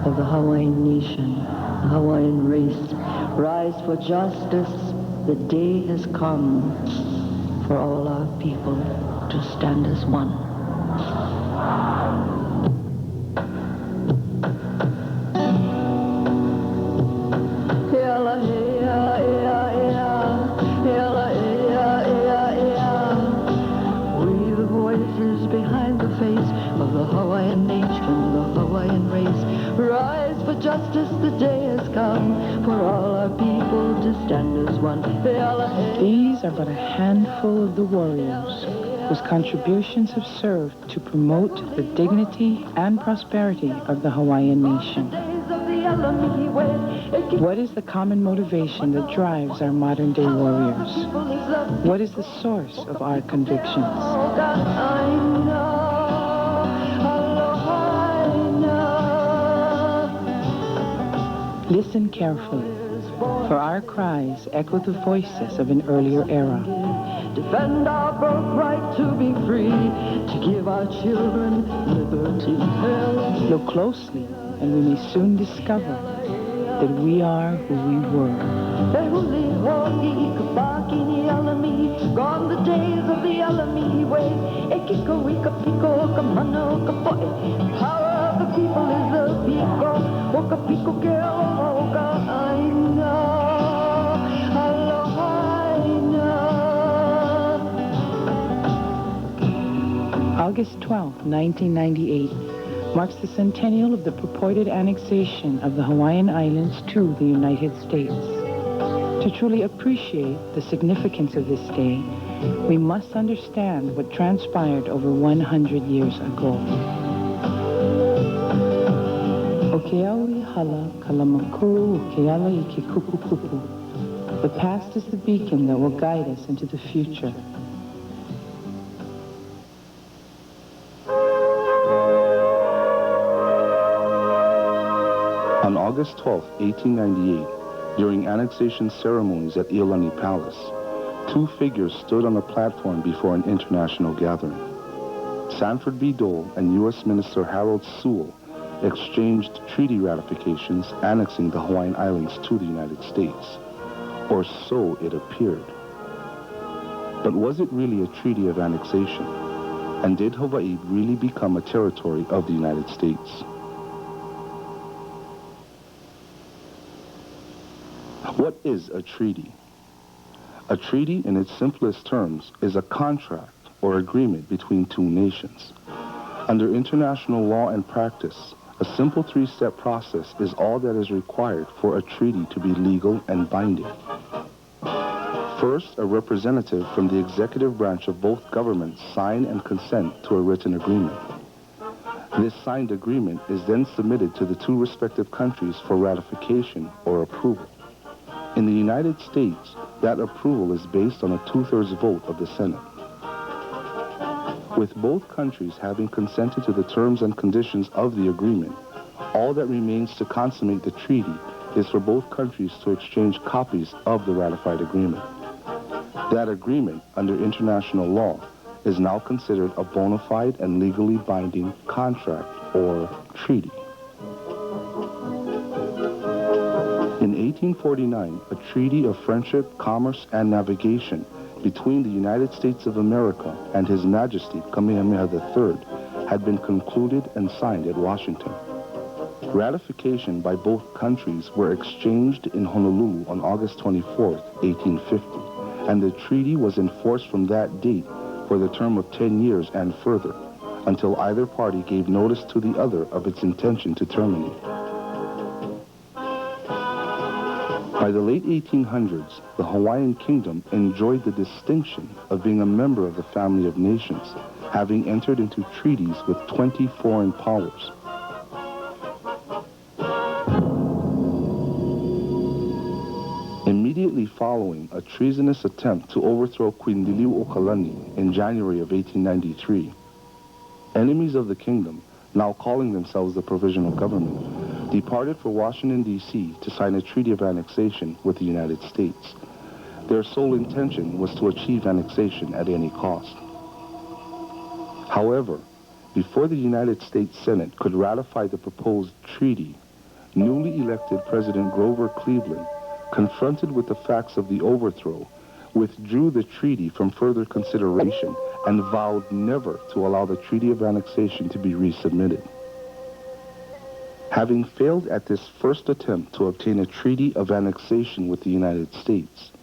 of the Hawaiian nation, the Hawaiian race. Rise for justice. The day has come for all our people to stand as one. We the voices behind the face of the Hawaiian nation, the Hawaiian race. Rise for justice, the day has come for all our people to stand as one. These are but a handful of the warriors whose contributions have served to promote the dignity and prosperity of the Hawaiian nation. What is the common motivation that drives our modern-day warriors? What is the source of our convictions? Listen carefully, for our cries echo the voices of an earlier era. Defend our birthright to be free, to give our children liberty. Look closely, and we may soon discover that we are who we were. Gone the days of the Alami way. Power of the people is the people. Oka piko ke oka aina. August 12, 1998, marks the centennial of the purported annexation of the Hawaiian Islands to the United States. To truly appreciate the significance of this day, we must understand what transpired over 100 years ago. Okeaui hala kalamakuru okeala iki kupu. The past is the beacon that will guide us into the future. On August 12, 1898, during annexation ceremonies at Iolani Palace, two figures stood on a platform before an international gathering. Sanford B. Dole and U.S. Minister Harold Sewell exchanged treaty ratifications annexing the Hawaiian Islands to the United States, or so it appeared. But was it really a treaty of annexation? And did Hawaii really become a territory of the United States? What is a treaty? A treaty, in its simplest terms, is a contract or agreement between two nations. Under international law and practice, a simple three-step process is all that is required for a treaty to be legal and binding. First, a representative from the executive branch of both governments sign and consent to a written agreement. This signed agreement is then submitted to the two respective countries for ratification or approval. In the United States, that approval is based on a 2/3 vote of the Senate. With both countries having consented to the terms and conditions of the agreement, all that remains to consummate the treaty is for both countries to exchange copies of the ratified agreement. That agreement, under international law, is now considered a bona fide and legally binding contract or treaty. In 1849, a treaty of friendship, commerce, and navigation between the United States of America and His Majesty Kamehameha III had been concluded and signed at Washington. Ratification by both countries were exchanged in Honolulu on August 24, 1850, and the treaty was enforced from that date for the term of 10 years and further, until either party gave notice to the other of its intention to terminate. By the late 1800s, the Hawaiian Kingdom enjoyed the distinction of being a member of the family of nations, having entered into treaties with 20 foreign powers. Immediately following a treasonous attempt to overthrow Queen Liliuokalani in January of 1893, enemies of the kingdom, now calling themselves the Provisional Government, departed for Washington, D.C. to sign a treaty of annexation with the United States. Their sole intention was to achieve annexation at any cost. However, before the United States Senate could ratify the proposed treaty, newly elected President Grover Cleveland, confronted with the facts of the overthrow, withdrew the treaty from further consideration and vowed never to allow the Treaty of Annexation to be resubmitted. Having failed at this first attempt to obtain a treaty of annexation with the United States,